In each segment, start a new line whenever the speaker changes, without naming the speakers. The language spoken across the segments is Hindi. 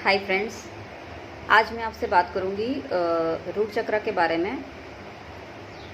हाय फ्रेंड्स, आज मैं आपसे बात करूंगी रूट चक्र के बारे में।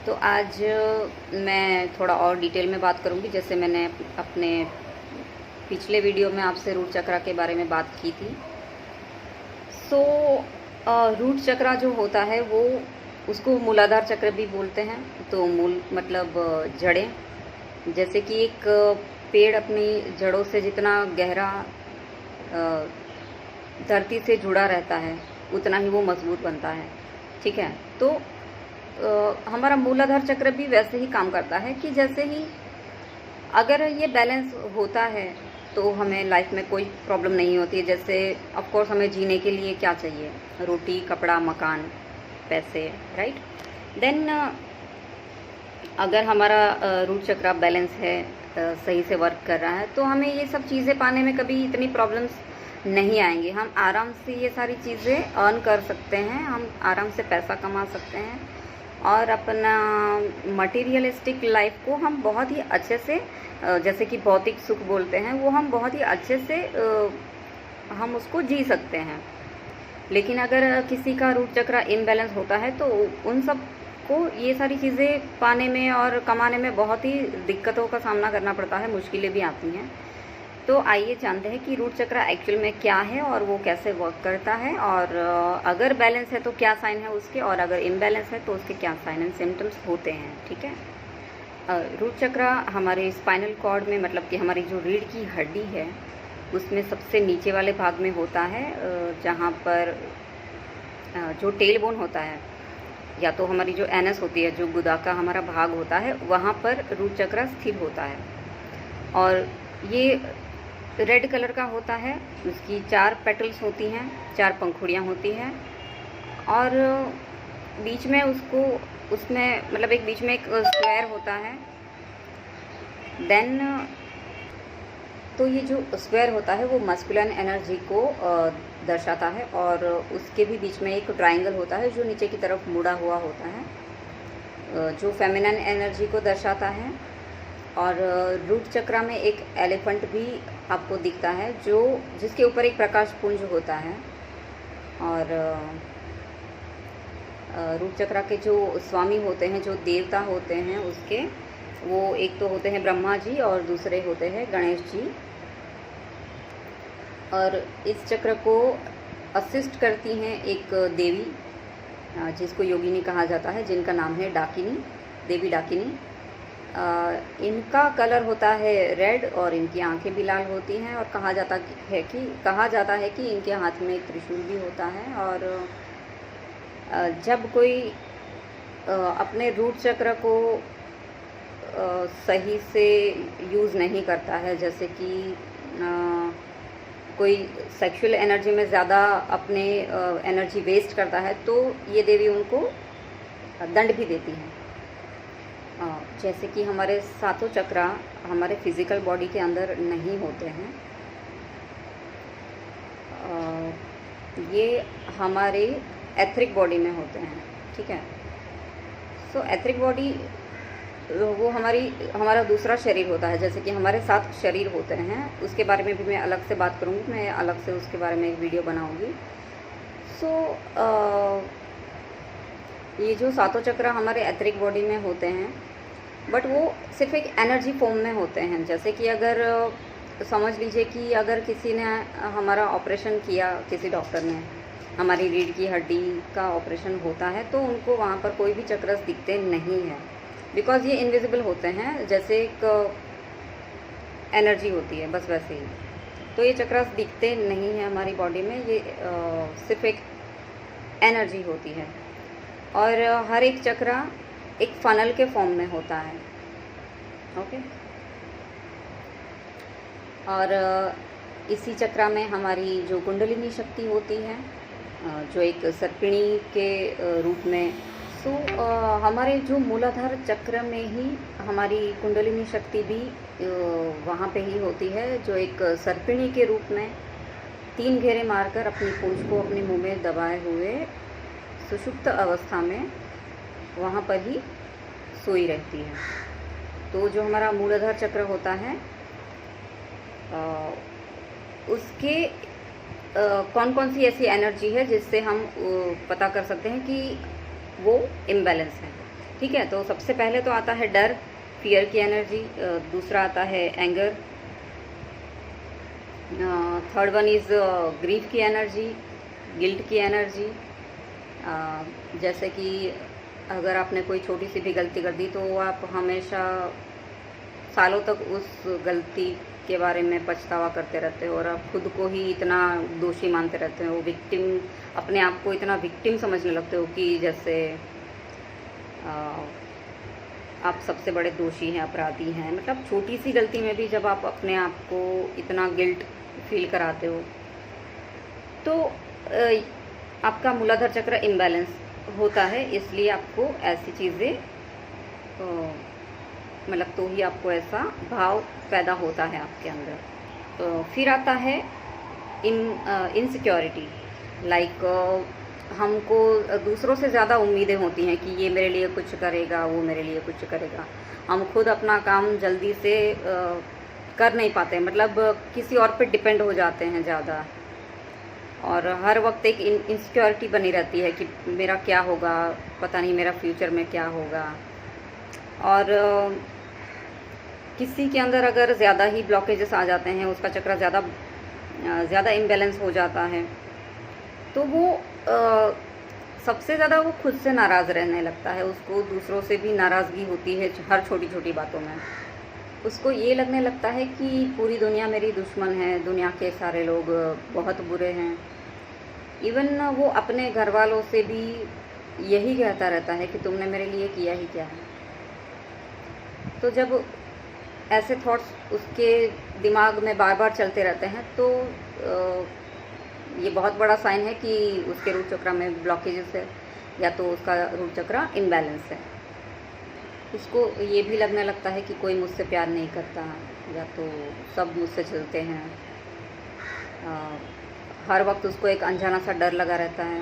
तो आज मैं थोड़ा और डिटेल में बात करूंगी, जैसे मैंने अपने पिछले वीडियो में आपसे रूट चक्र के बारे में बात की थी। सो रूट चक्र जो होता है वो उसको मूलाधार चक्र भी बोलते हैं। तो मूल मतलब जड़ें, जैसे कि एक पेड़ अपनी जड़ों से जितना गहरा धरती से जुड़ा रहता है उतना ही वो मजबूत बनता है। ठीक है, तो हमारा मूलाधार चक्र भी वैसे ही काम करता है कि जैसे ही अगर ये बैलेंस होता है तो हमें लाइफ में कोई प्रॉब्लम नहीं होती है। जैसे ऑफ कोर्स हमें जीने के लिए क्या चाहिए, रोटी, कपड़ा, मकान, पैसे, राइट। देन अगर हमारा रूट चक्र बैलेंस है, सही से वर्क कर रहा है, तो हमें ये सब चीज़ें पाने में कभी इतनी प्रॉब्लम्स नहीं आएंगी। हम आराम से ये सारी चीज़ें अर्न कर सकते हैं, हम आराम से पैसा कमा सकते हैं और अपना मटेरियलिस्टिक लाइफ को हम बहुत ही अच्छे से, जैसे कि भौतिक सुख बोलते हैं, वो हम बहुत ही अच्छे से हम उसको जी सकते हैं। लेकिन अगर किसी का रूट चक्र इनबैलेंस होता है तो उन सब को ये सारी चीज़ें पाने में और कमाने में बहुत ही दिक्कतों का सामना करना पड़ता है, मुश्किलें भी आती हैं। तो आइए जानते हैं कि रूट चक्र एक्चुअल में क्या है और वो कैसे वर्क करता है, और अगर बैलेंस है तो क्या साइन है उसके, और अगर इम्बैलेंस है तो उसके क्या साइन एंड सिम्टम्स होते हैं। ठीक है, रूट चक्र हमारे स्पाइनल कॉर्ड में, मतलब कि हमारी जो रीढ़ की हड्डी है उसमें सबसे नीचे वाले भाग में होता है, जहाँ पर जो टेल बोन होता है, या तो हमारी जो एनस होती है, जो गुदा का हमारा भाग होता है, वहाँ पर रूट चक्र स्थिर होता है। और ये रेड कलर का होता है, उसकी 4 पेटल्स होती हैं, 4 पंखुड़ियाँ होती हैं, और बीच में उसमें मतलब एक बीच में एक स्क्वायर होता है। देन तो ये जो स्क्वायर होता है वो मस्कुलिन एनर्जी को दर्शाता है, और उसके भी बीच में एक ट्रायंगल होता है जो नीचे की तरफ मुड़ा हुआ होता है, जो फेमिनिन एनर्जी को दर्शाता है। और रूट चक्र में एक एलिफेंट भी आपको दिखता है, जिसके ऊपर एक प्रकाश पुंज होता है। और रूट चक्र के जो स्वामी होते हैं, जो देवता होते हैं उसके, वो एक तो होते हैं ब्रह्मा जी और दूसरे होते हैं गणेश जी। और इस चक्र को असिस्ट करती हैं एक देवी, जिसको योगिनी कहा जाता है, जिनका नाम है डाकिनी, देवी डाकिनी। इनका कलर होता है रेड और इनकी आंखें भी लाल होती हैं, और कहा जाता है कि इनके हाथ में एक त्रिशूल भी होता है। और जब कोई अपने रूट चक्र को सही से यूज़ नहीं करता है, जैसे कि कोई सेक्सुअल एनर्जी में ज़्यादा अपने एनर्जी वेस्ट करता है, तो ये देवी उनको दंड भी देती हैं। जैसे कि हमारे 7 चक्र हमारे फिज़िकल बॉडी के अंदर नहीं होते हैं, ये हमारे एथरिक बॉडी में होते हैं। ठीक है, सो एथरिक बॉडी वो हमारा दूसरा शरीर होता है। जैसे कि हमारे 7 शरीर होते हैं, उसके बारे में भी मैं अलग से बात करूँगी, मैं अलग से उसके बारे में एक वीडियो बनाऊँगी। सो ये जो 7 चक्र हमारे एथरिक बॉडी में होते हैं, बट वो सिर्फ एक एनर्जी फॉर्म में होते हैं। जैसे कि अगर समझ लीजिए कि अगर किसी ने हमारा ऑपरेशन किया, किसी डॉक्टर ने हमारी रीढ़ की हड्डी का ऑपरेशन होता है, तो उनको वहाँ पर कोई भी चक्रस दिखते नहीं है, बिकॉज ये इनविजिबल होते हैं, जैसे एक एनर्जी होती है, बस वैसे ही। तो ये चक्रस दिखते नहीं हैं हमारी बॉडी में, ये सिर्फ एक एनर्जी होती है। और हर एक चक्र एक फनल के फॉर्म में होता है। ओके, और इसी चक्र में हमारी जो कुंडलिनी शक्ति होती है, जो एक सर्पिणी के रूप में, तो हमारे जो मूलाधार चक्र में ही हमारी कुंडलिनी शक्ति भी वहाँ पे ही होती है, जो एक सर्पिणी के रूप में 3 घेरे मारकर अपनी पूंछ को अपने मुंह में दबाए हुए सुषुप्त अवस्था में वहाँ पर ही सोई रहती है। तो जो हमारा मूलाधार चक्र होता है उसके कौन कौन सी ऐसी एनर्जी है जिससे हम पता कर सकते हैं कि वो इम्बैलेंस है। ठीक है, तो सबसे पहले तो आता है डर, फियर की एनर्जी। दूसरा आता है anger. Third one is grief की एनर्जी, गिल्ट की एनर्जी। जैसे कि अगर आपने कोई छोटी सी भी गलती कर दी तो आप हमेशा सालों तक उस गलती के बारे में पछतावा करते रहते हो और आप खुद को ही इतना दोषी मानते रहते हो, विक्टिम, अपने आप को इतना विक्टिम समझने लगते हो कि जैसे आप सबसे बड़े दोषी हैं, अपराधी हैं। मतलब छोटी सी गलती में भी जब आप अपने आप को इतना गिल्ट फील कराते हो तो आपका मूलाधार चक्र इम्बैलेंस होता है, इसलिए आपको ऐसी चीज़ें मतलब तो ही आपको ऐसा भाव पैदा होता है आपके अंदर। फिर आता है इनसिक्योरिटी। लाइक हमको दूसरों से ज़्यादा उम्मीदें होती हैं कि ये मेरे लिए कुछ करेगा, वो मेरे लिए कुछ करेगा। हम खुद अपना काम जल्दी से कर नहीं पाते, मतलब किसी और पे डिपेंड हो जाते हैं ज़्यादा, और हर वक्त एक इनसिक्योरिटी बनी रहती है कि मेरा क्या होगा, पता नहीं मेरा फ्यूचर में क्या होगा। और किसी के अंदर अगर ज़्यादा ही ब्लॉकेजेस आ जाते हैं, उसका चक्र ज़्यादा इम्बैलेंस हो जाता है, तो वो सबसे ज़्यादा वो खुद से नाराज़ रहने लगता है। उसको दूसरों से भी नाराज़गी होती है हर छोटी छोटी बातों में। उसको ये लगने लगता है कि पूरी दुनिया मेरी दुश्मन है, दुनिया के सारे लोग बहुत बुरे हैं। इवन वो अपने घर वालों से भी यही कहता रहता है कि तुमने मेरे लिए किया ही क्या है। तो जब ऐसे थॉट्स उसके दिमाग में बार बार चलते रहते हैं तो ये बहुत बड़ा साइन है कि उसके रूट चक्र में ब्लॉकेजेस है, या तो उसका रूट चक्र इम्बैलेंस है। उसको ये भी लगने लगता है कि कोई मुझसे प्यार नहीं करता, या तो सब मुझसे चलते हैं। हर वक्त उसको एक अनजाना सा डर लगा रहता है।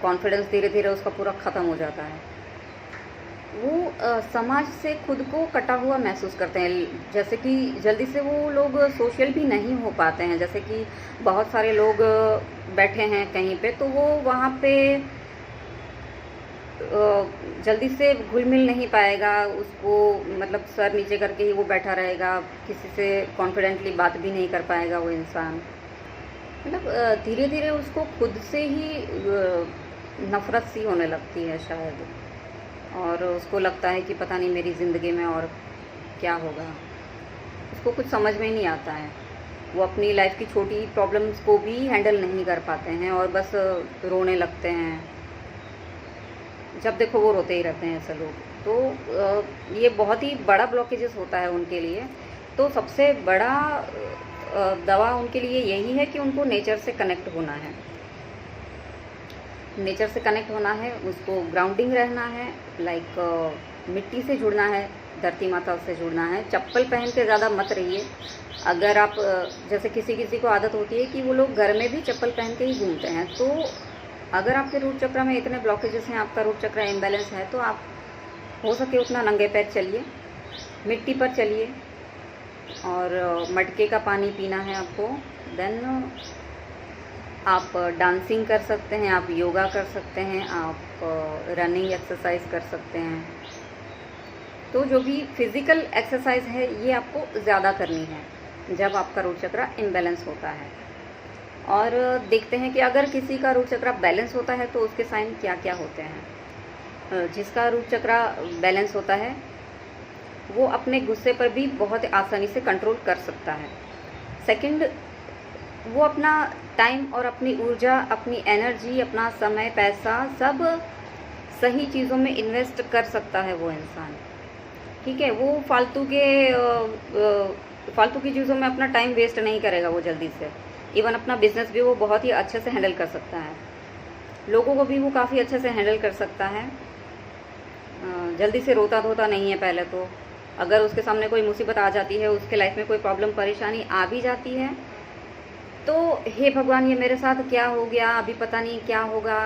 कॉन्फिडेंस धीरे धीरे उसका पूरा ख़त्म हो जाता है। वो समाज से खुद को कटा हुआ महसूस करते हैं, जैसे कि जल्दी से वो लोग सोशल भी नहीं हो पाते हैं। जैसे कि बहुत सारे लोग बैठे हैं कहीं पे, तो वो वहाँ पे जल्दी से घुल मिल नहीं पाएगा। उसको मतलब सर नीचे करके ही वो बैठा रहेगा, किसी से कॉन्फिडेंटली बात भी नहीं कर पाएगा वो इंसान। मतलब धीरे धीरे उसको खुद से ही नफ़रत सी होने लगती है शायद, और उसको लगता है कि पता नहीं मेरी ज़िंदगी में और क्या होगा। उसको कुछ समझ में ही नहीं आता है। वो अपनी लाइफ की छोटी प्रॉब्लम्स को भी हैंडल नहीं कर पाते हैं और बस रोने लगते हैं। जब देखो वो रोते ही रहते हैं ऐसे लोग। तो ये बहुत ही बड़ा ब्लॉकेजेस होता है उनके लिए। तो सबसे बड़ा दवा उनके लिए यही है कि उनको नेचर से कनेक्ट होना है। नेचर से कनेक्ट होना है, उसको ग्राउंडिंग रहना है, लाइक मिट्टी से जुड़ना है, धरती माता से जुड़ना है। चप्पल पहन के ज़्यादा मत रहिए। अगर आप जैसे किसी को आदत होती है कि वो लोग घर में भी चप्पल पहन के ही घूमते हैं, तो अगर आपके रूट चक्र में इतने ब्लॉकेजेस हैं, आपका रूट चक्र इम्बैलेंस है, तो आप हो सके उतना नंगे पैर चलिए, मिट्टी पर चलिए, और मटके का पानी पीना है आपको। देन आप डांसिंग कर सकते हैं, आप योगा कर सकते हैं, आप रनिंग एक्सरसाइज कर सकते हैं। तो जो भी फिज़िकल एक्सरसाइज है ये आपको ज़्यादा करनी है जब आपका रूट चक्र इम्बैलेंस होता है। और देखते हैं कि अगर किसी का रूट चक्र बैलेंस होता है तो उसके साइन क्या क्या होते हैं। जिसका रूट चक्र बैलेंस होता है वो अपने गुस्से पर भी बहुत आसानी से कंट्रोल कर सकता है। सेकंड, वो अपना टाइम और अपनी ऊर्जा, अपनी एनर्जी, अपना समय, पैसा सब सही चीज़ों में इन्वेस्ट कर सकता है वो इंसान। ठीक है, वो फालतू की चीज़ों में अपना टाइम वेस्ट नहीं करेगा वो जल्दी से। इवन अपना बिजनेस भी वो बहुत ही अच्छे से हैंडल कर सकता है, लोगों को भी वो काफ़ी अच्छे से हैंडल कर सकता है। जल्दी से रोता धोता नहीं है। पहले तो अगर उसके सामने कोई मुसीबत आ जाती है, उसके लाइफ में कोई प्रॉब्लम परेशानी आ भी जाती है, तो हे भगवान ये मेरे साथ क्या हो गया, अभी पता नहीं क्या होगा,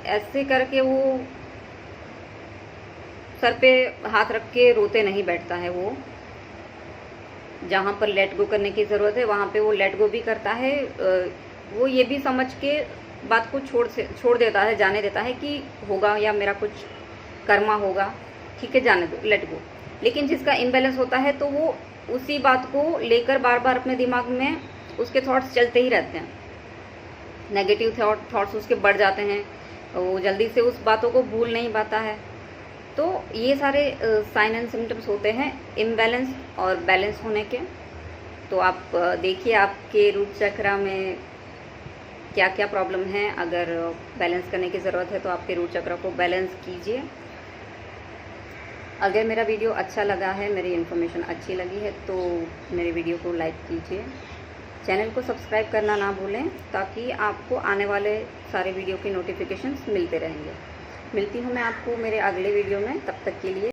ऐसे करके वो सर पे हाथ रख के रोते नहीं बैठता है। वो जहाँ पर लेट गो करने की ज़रूरत है वहाँ पे वो लेट गो भी करता है। वो ये भी समझ के बात को छोड़ देता है, जाने देता है कि होगा या मेरा कुछ कर्मा होगा, ठीक है जाने दो, लेट गो। लेकिन जिसका इम्बैलेंस होता है तो वो उसी बात को लेकर बार बार अपने दिमाग में उसके थॉट्स चलते ही रहते हैं, नेगेटिव थॉट्स उसके बढ़ जाते हैं, वो जल्दी से उस बातों को भूल नहीं पाता है। तो ये सारे साइन एंड सिम्टम्स होते हैं इम्बैलेंस और बैलेंस होने के। तो आप देखिए आपके रूट चक्रा में क्या क्या प्रॉब्लम है। अगर बैलेंस करने की ज़रूरत है तो आपके रूट चक्र को बैलेंस कीजिए। अगर मेरा वीडियो अच्छा लगा है, मेरी इन्फॉर्मेशन अच्छी लगी है तो मेरे वीडियो को लाइक कीजिए, चैनल को सब्सक्राइब करना ना भूलें ताकि आपको आने वाले सारे वीडियो के नोटिफिकेशंस मिलते रहेंगे। मिलती हूँ मैं आपको मेरे अगले वीडियो में, तब तक के लिए